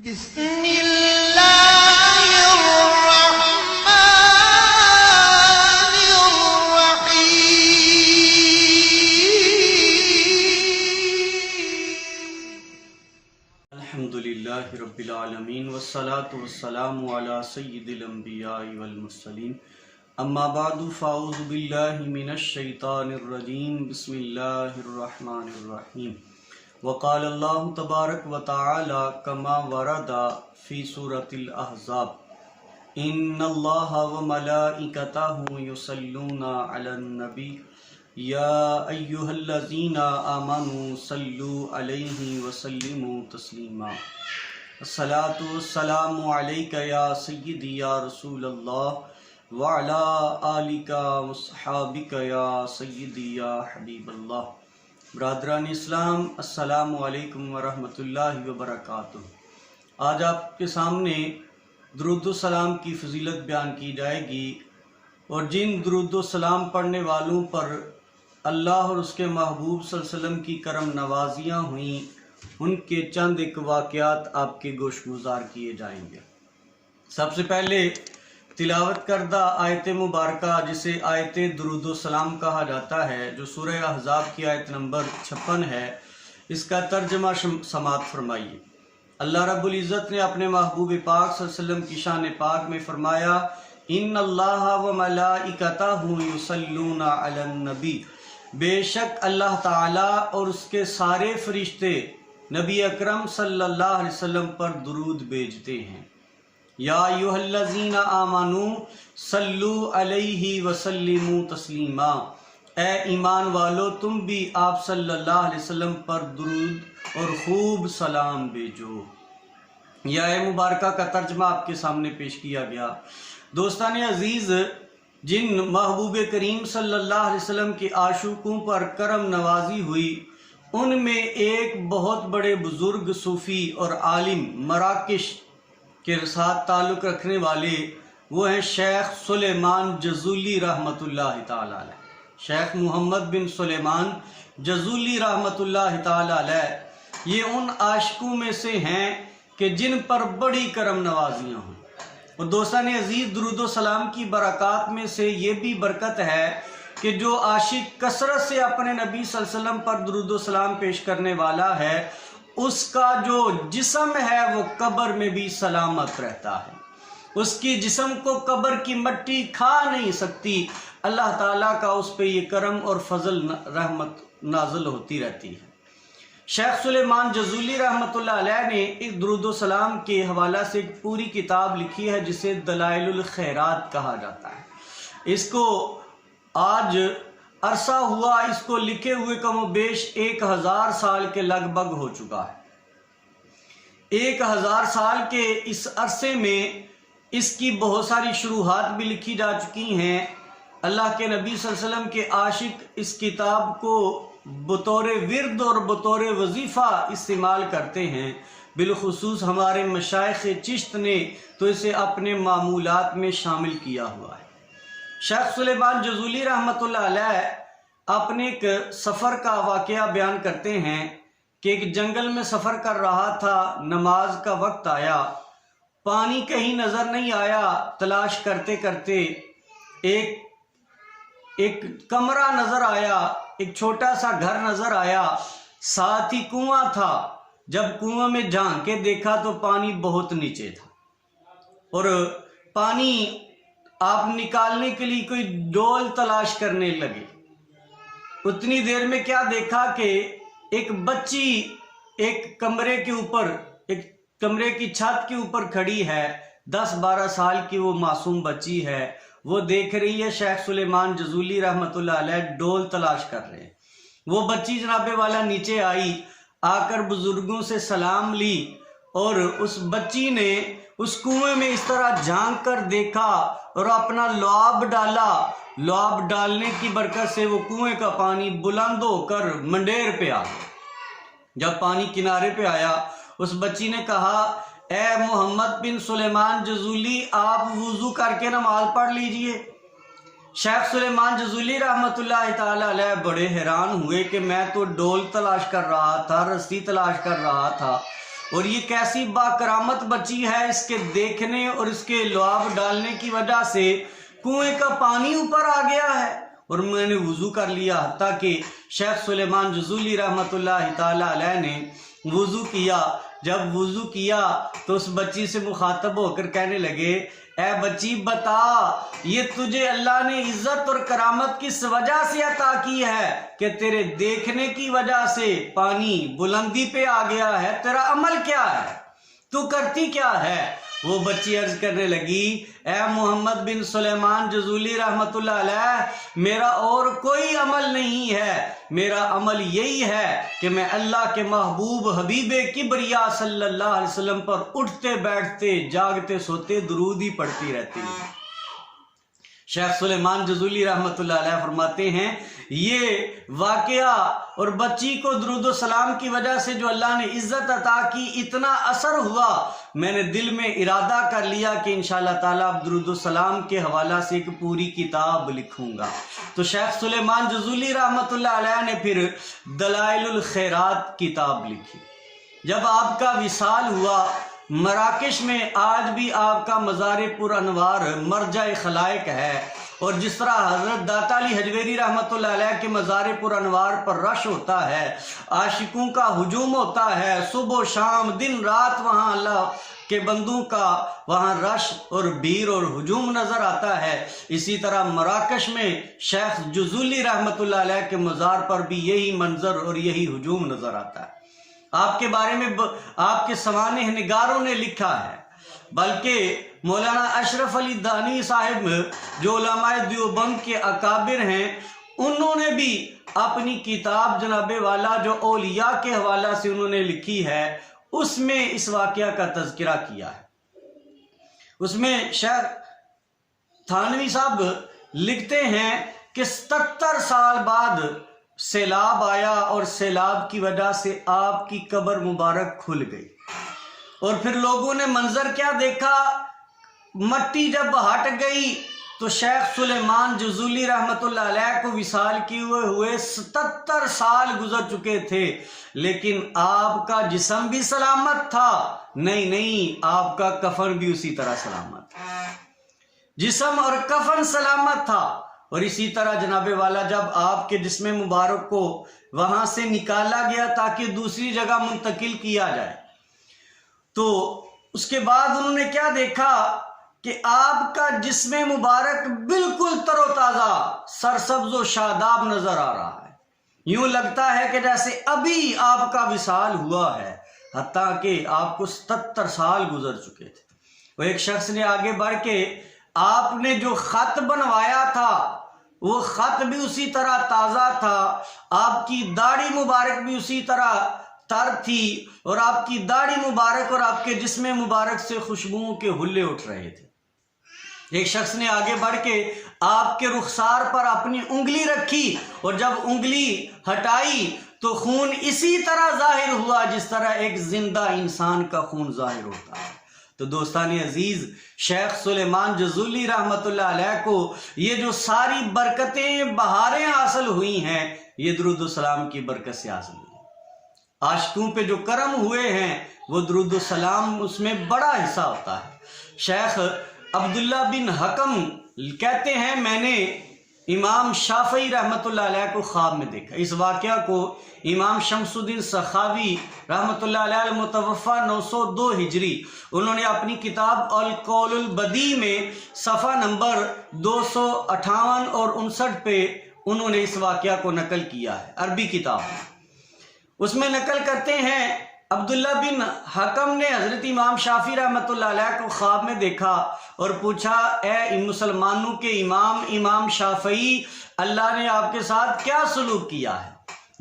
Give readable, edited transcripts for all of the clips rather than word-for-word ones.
بسم اللہ الرحمن الرحیم الحمدللہ رب العالمین والصلاة والسلام علی سید الانبیاء والمرسلین اما بعد فاعوذ باللہ من الشیطان الرجیم بسم اللہ الرحمن الرحیم وقال اللہ تبارک وتعالی کما ورد فی سورة الاحزاب ان اللہ وملائکتہ یصلون علی النبی یا ایہا الذین آمنوا صلوا علیہ وسلموا تسلیما الصلاۃ والسلام علیک یا سیدی یا رسول اللہ وعلی آلک وصحابک یا سیدی یا حبیب اللہ۔ برادران اسلام، السلام علیکم ورحمۃ اللہ وبرکاتہ۔ آج آپ کے سامنے درود و سلام کی فضیلت بیان کی جائے گی، اور جن درود و سلام پڑھنے والوں پر اللہ اور اس کے محبوب صلی اللہ علیہ وسلم کی کرم نوازیاں ہوئیں، ان کے چند ایک واقعات آپ کے گوش گزار کیے جائیں گے۔ سب سے پہلے تلاوت کردہ آیت مبارکہ جسے آیت درود و سلام کہا جاتا ہے، جو سورہ احزاب کی آیت نمبر 56 ہے، اس کا ترجمہ سماعت فرمائیے۔ اللہ رب العزت نے اپنے محبوب پاک صلی اللہ علیہ وسلم کی شان پاک میں فرمایا، ان اللہ و ملائکتہ یصلون علی النبی، بے شک اللہ تعالیٰ اور اس کے سارے فرشتے نبی اکرم صلی اللہ علیہ وسلم پر درود بھیجتے ہیں۔ یا ایھا الذین آمنوا صلوا علیہ وسلموا تسلیما، اے ایمان والو تم بھی آپ صلی اللہ علیہ وسلم پر درود اور خوب سلام بھیجو۔ یہ آیت مبارکہ کا ترجمہ آپ کے سامنے پیش کیا گیا۔ دوستان عزیز، جن محبوب کریم صلی اللہ علیہ وسلم کے عاشقوں پر کرم نوازی ہوئی، ان میں ایک بہت بڑے بزرگ صوفی اور عالم مراکش کے ساتھ تعلق رکھنے والے وہ ہیں شیخ سلیمان جزولی رحمۃ اللہ تعالی علیہ۔ شیخ محمد بن سلیمان جزولی رحمۃ اللہ تعالی علیہ یہ ان عاشقوں میں سے ہیں کہ جن پر بڑی کرم نوازیاں ہوں۔ اور دوستان عزیز، درود و سلام کی برکات میں سے یہ بھی برکت ہے کہ جو عاشق کثرت سے اپنے نبی صلی اللہ علیہ وسلم پر درود و سلام پیش کرنے والا ہے، اس کا جو جسم ہے وہ قبر میں بھی سلامت رہتا ہے، اس کی جسم کو قبر کی مٹی کھا نہیں سکتی۔ اللہ تعالیٰ کا اس پہ یہ کرم اور فضل رحمت نازل ہوتی رہتی ہے۔ شیخ سلیمان جزولی رحمۃ اللہ علیہ نے اس درود و سلام کے حوالہ سے ایک پوری کتاب لکھی ہے جسے دلائل الخیرات کہا جاتا ہے۔ اس کو آج عرصہ ہوا اس کو لکھے ہوئے کم و بیش 1000 سال کے لگ بھگ ہو چکا ہے۔ 1000 سال کے اس عرصے میں اس کی بہت ساری شروحات بھی لکھی جا چکی ہیں۔ اللہ کے نبی صلی اللہ علیہ وسلم کے عاشق اس کتاب کو بطور ورد اور بطور وظیفہ استعمال کرتے ہیں۔ بالخصوص ہمارے مشائخ چشت نے تو اسے اپنے معمولات میں شامل کیا ہوا ہے۔ شیخ سلیمان جزولی رحمۃ اللہ علیہ اپنے ایک سفر کا واقعہ بیان کرتے ہیں کہ ایک جنگل میں سفر کر رہا تھا، نماز کا وقت آیا، پانی کہیں نظر نہیں آیا، تلاش کرتے کرتے ایک کمرہ نظر آیا، ایک چھوٹا سا گھر نظر آیا، ساتھ ہی کنواں تھا۔ جب کنویں میں جھانک کے دیکھا تو پانی بہت نیچے تھا، اور پانی آپ نکالنے کے لیے کوئی ڈول تلاش کرنے لگے۔ اتنی دیر میں کیا دیکھا کہ ایک بچی ایک کمرے کی چھت کے اوپر کھڑی ہے، 10-12 سال کی وہ معصوم بچی ہے۔ وہ دیکھ رہی ہے شیخ سلیمان جزولی رحمۃ اللہ علیہ ڈول تلاش کر رہے ہیں۔ وہ بچی جناب والا نیچے آئی، آ کر بزرگوں سے سلام لی، اور اس بچی نے اس کنویں میں اس طرح جھانک کر دیکھا اور اپنا لعاب ڈالا۔ لعاب ڈالنے کی برکت سے وہ کنویں کا پانی بلند ہو کر منڈیر پہ آ گیا۔ جب پانی کنارے پہ آیا، اس بچی نے کہا، اے محمد بن سلیمان جزولی، آپ وضو کر کے نماز پڑھ لیجئے۔ شیخ سلیمان جزولی رحمۃ اللہ تعالی علیہ بڑے حیران ہوئے کہ میں تو ڈول تلاش کر رہا تھا، رسی تلاش کر رہا تھا، اور یہ کیسی باکرامت بچی ہے، اس کے دیکھنے اور اس کے لعاب ڈالنے کی وجہ سے کنویں کا پانی اوپر آ گیا ہے اور میں نے وضو کر لیا۔ حتیٰ کہ شیخ سلیمان جزولی رحمۃ اللہ تعالی علیہ نے وضو کیا، جب وضو کیا تو اس بچی سے مخاطب ہو کر کہنے لگے، اے بچی بتا، یہ تجھے اللہ نے عزت اور کرامت کس وجہ سے عطا کی ہے کہ تیرے دیکھنے کی وجہ سے پانی بلندی پہ آ گیا ہے؟ تیرا عمل کیا ہے؟ تو کرتی کیا ہے؟ وہ بچی عرض کرنے لگی، اے محمد بن سلیمان جزولی رحمت اللہ علیہ، میرا اور کوئی عمل نہیں ہے، میرا عمل یہی ہے کہ میں اللہ کے محبوب حبیب کبریا صلی اللہ علیہ وسلم پر اٹھتے بیٹھتے جاگتے سوتے درود ہی پڑھتی رہتی ہوں۔ شیخ سلیمان جزولی رحمت اللہ علیہ فرماتے ہیں، یہ واقعہ اور بچی کو درود و سلام کی وجہ سے جو اللہ نے عزت عطا کی، اتنا اثر ہوا، میں نے دل میں ارادہ کر لیا کہ انشاءاللہ تعالیٰ اب درود و سلام کے حوالہ سے ایک پوری کتاب لکھوں گا۔ تو شیخ سلیمان جزولی رحمت اللہ علیہ نے پھر دلائل الخیرات کتاب لکھی۔ جب آپ کا وصال ہوا، مراکش میں آج بھی آپ کا مزار پر انوار مرجع خلائق ہے، اور جس طرح حضرت داتا علی حجویری رحمت اللہ علیہ کے مزار پر انوار پر رش ہوتا ہے، عاشقوں کا ہجوم ہوتا ہے، صبح و شام دن رات وہاں اللہ کے بندوں کا وہاں رش اور بھیڑ اور ہجوم نظر آتا ہے، اسی طرح مراکش میں شیخ جزولی رحمت اللہ علیہ کے مزار پر بھی یہی منظر اور یہی ہجوم نظر آتا ہے۔ آپ کے بارے میں آپ کے سوانح نگاروں نے لکھا ہے، بلکہ مولانا اشرف علی دانی صاحب جو علماء دیوبند کے اکابر ہیں، انہوں نے بھی اپنی کتاب جناب والا جو اولیاء کے حوالہ سے انہوں نے لکھی ہے، اس میں اس واقعہ کا تذکرہ کیا ہے۔ اس میں شیخ تھانوی صاحب لکھتے ہیں کہ 77 سال بعد سیلاب آیا اور سیلاب کی وجہ سے آپ کی قبر مبارک کھل گئی، اور پھر لوگوں نے منظر کیا دیکھا، مٹی جب ہٹ گئی تو شیخ سلیمان جزولی رحمت اللہ علیہ کو وصال کیے ہوئے 77 سال گزر چکے تھے، لیکن آپ کا جسم بھی سلامت تھا، نہیں آپ کا کفن بھی اسی طرح سلامت تھا، جسم اور کفن سلامت تھا۔ اور اسی طرح جناب والا جب آپ کے جسم مبارک کو وہاں سے نکالا گیا تاکہ دوسری جگہ منتقل کیا جائے، تو اس کے بعد انہوں نے کیا دیکھا کہ آپ کا جسم مبارک بالکل تر و تازہ سرسبز و شاداب نظر آ رہا ہے، یوں لگتا ہے کہ جیسے ابھی آپ کا وصال ہوا ہے، حتیٰ کہ آپ کو 77 سال گزر چکے تھے۔ وہ ایک شخص نے آگے بڑھ کے آپ نے جو خط بنوایا تھا وہ خط بھی اسی طرح تازہ تھا، آپ کی داڑھی مبارک بھی اسی طرح تر تھی، اور آپ کی داڑھی مبارک اور آپ کے جسم مبارک سے خوشبوؤں کے ہلے اٹھ رہے تھے۔ ایک شخص نے آگے بڑھ کے آپ کے رخسار پر اپنی انگلی رکھی، اور جب انگلی ہٹائی تو خون اسی طرح ظاہر ہوا جس طرح ایک زندہ انسان کا خون ظاہر ہوتا ہے۔ تو دوستان عزیز، شیخ سلیمان جزولی رحمت اللہ علیہ کو یہ جو ساری برکتیں بہاریں حاصل ہوئی ہیں، یہ درود و سلام کی برکت سے حاصل ہوئی۔ عاشقوں پہ جو کرم ہوئے ہیں وہ درود و سلام اس میں بڑا حصہ ہوتا ہے۔ شیخ عبداللہ بن حکم کہتے ہیں، میں نے امام شافعی رحمت اللہ علیہ کو خواب میں دیکھا۔ اس واقعہ کو امام شمس الدین سخاوی رحمت اللہ علیہ متوفہ 902 ہجری، انہوں نے اپنی کتاب القول البدیع میں صفحہ نمبر 258 اور 59 پہ انہوں نے اس واقعہ کو نقل کیا ہے، عربی کتاب میں۔ اس میں نقل کرتے ہیں، عبداللہ بن حکم نے حضرت امام شافعی رحمت اللہ علیہ کو خواب میں دیکھا اور پوچھا، اے مسلمانوں کے امام شافعی، اللہ نے آپ کے ساتھ کیا سلوک کیا ہے؟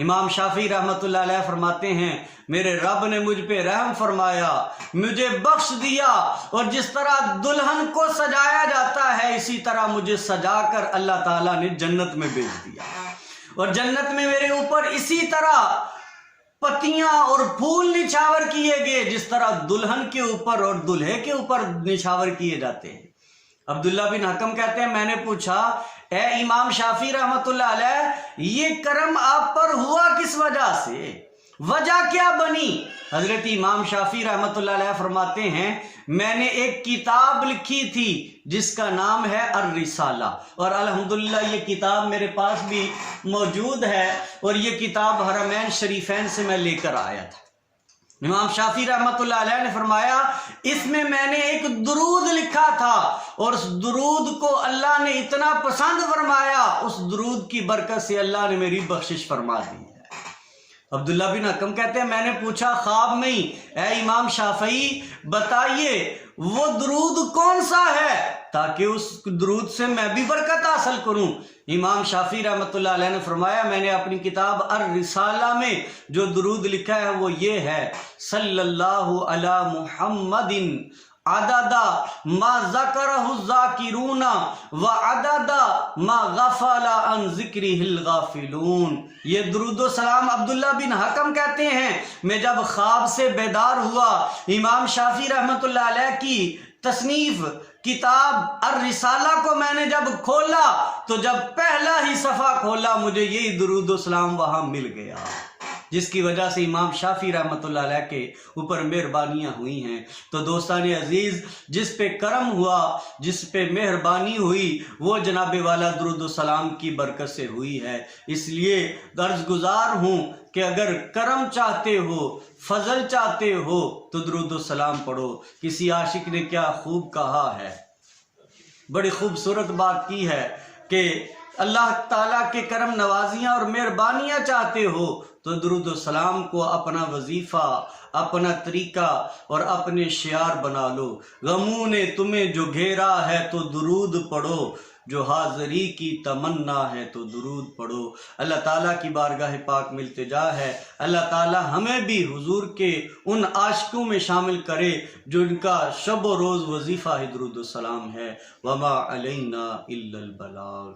امام شافعی رحمت اللہ علیہ فرماتے ہیں، میرے رب نے مجھ پہ رحم فرمایا، مجھے بخش دیا، اور جس طرح دلہن کو سجایا جاتا ہے اسی طرح مجھے سجا کر اللہ تعالیٰ نے جنت میں بھیج دیا، اور جنت میں میرے اوپر اسی طرح پتیاں اور پھول نچھاور کیے گئے جس طرح دلہن کے اوپر اور دلہے کے اوپر نچھاور کیے جاتے ہیں۔ عبداللہ بن حکم کہتے ہیں، میں نے پوچھا، اے امام شافعی رحمت اللہ علیہ، یہ کرم آپ پر ہوا کس وجہ سے؟ وجہ کیا بنی؟ حضرت امام شافعی رحمۃ اللہ علیہ فرماتے ہیں میں نے ایک کتاب لکھی تھی جس کا نام ہے الرسالہ، اور الحمدللہ یہ کتاب میرے پاس بھی موجود ہے، اور یہ کتاب حرمین شریفین سے میں لے کر آیا تھا۔ امام شافعی رحمۃ اللہ علیہ نے فرمایا اس میں نے ایک درود لکھا تھا، اور اس درود کو اللہ نے اتنا پسند فرمایا، اس درود کی برکت سے اللہ نے میری بخشش فرما دی ہے۔ عبداللہ بن حکم کہتے ہیں میں نے پوچھا خواب میں ہی اے امام شافعی بتائیے وہ درود کون سا ہے تاکہ اس درود سے میں بھی برکت حاصل کروں۔ امام شافعی رحمۃ اللہ علیہ نے فرمایا میں نے اپنی کتاب الرسالہ میں جو درود لکھا ہے وہ یہ ہے صلی اللہ علی محمد عدد ما ذکرہ الذاکرون وعدد ما غفل عن ذکرہ الغافلون۔ یہ درود و سلام عبداللہ بن حکم کہتے ہیں میں جب خواب سے بیدار ہوا، امام شافعی رحمۃ اللہ علیہ کی تصنیف کتاب الرسالہ کو میں نے جب کھولا تو جب پہلا ہی صفحہ کھولا مجھے یہی درود و سلام وہاں مل گیا، جس کی وجہ سے امام شافعی رحمۃ اللہ علیہ کے اوپر مہربانیاں ہوئی ہیں۔ تو دوستان عزیز جس پہ کرم ہوا، جس پہ مہربانی ہوئی، وہ جناب والا درود و سلام کی برکت سے ہوئی ہے۔ اس لیے عرض گزار ہوں کہ اگر کرم چاہتے ہو، فضل چاہتے ہو تو درود و سلام پڑھو۔ کسی عاشق نے کیا خوب کہا ہے، بڑی خوبصورت بات کی ہے کہ اللہ تعالیٰ کے کرم نوازیاں اور مہربانیاں چاہتے ہو تو درود و سلام کو اپنا وظیفہ، اپنا طریقہ اور اپنے شعار بنا لو۔ غموں نے تمہیں جو گھیرا ہے تو درود پڑھو، جو حاضری کی تمنا ہے تو درود پڑھو۔ اللہ تعالیٰ کی بارگاہ پاک میں التجا ہے اللہ تعالیٰ ہمیں بھی حضور کے ان عاشقوں میں شامل کرے جو ان کا شب و روز وظیفہ ہی درود و سلام ہے۔ وما علینا الا البلاغ۔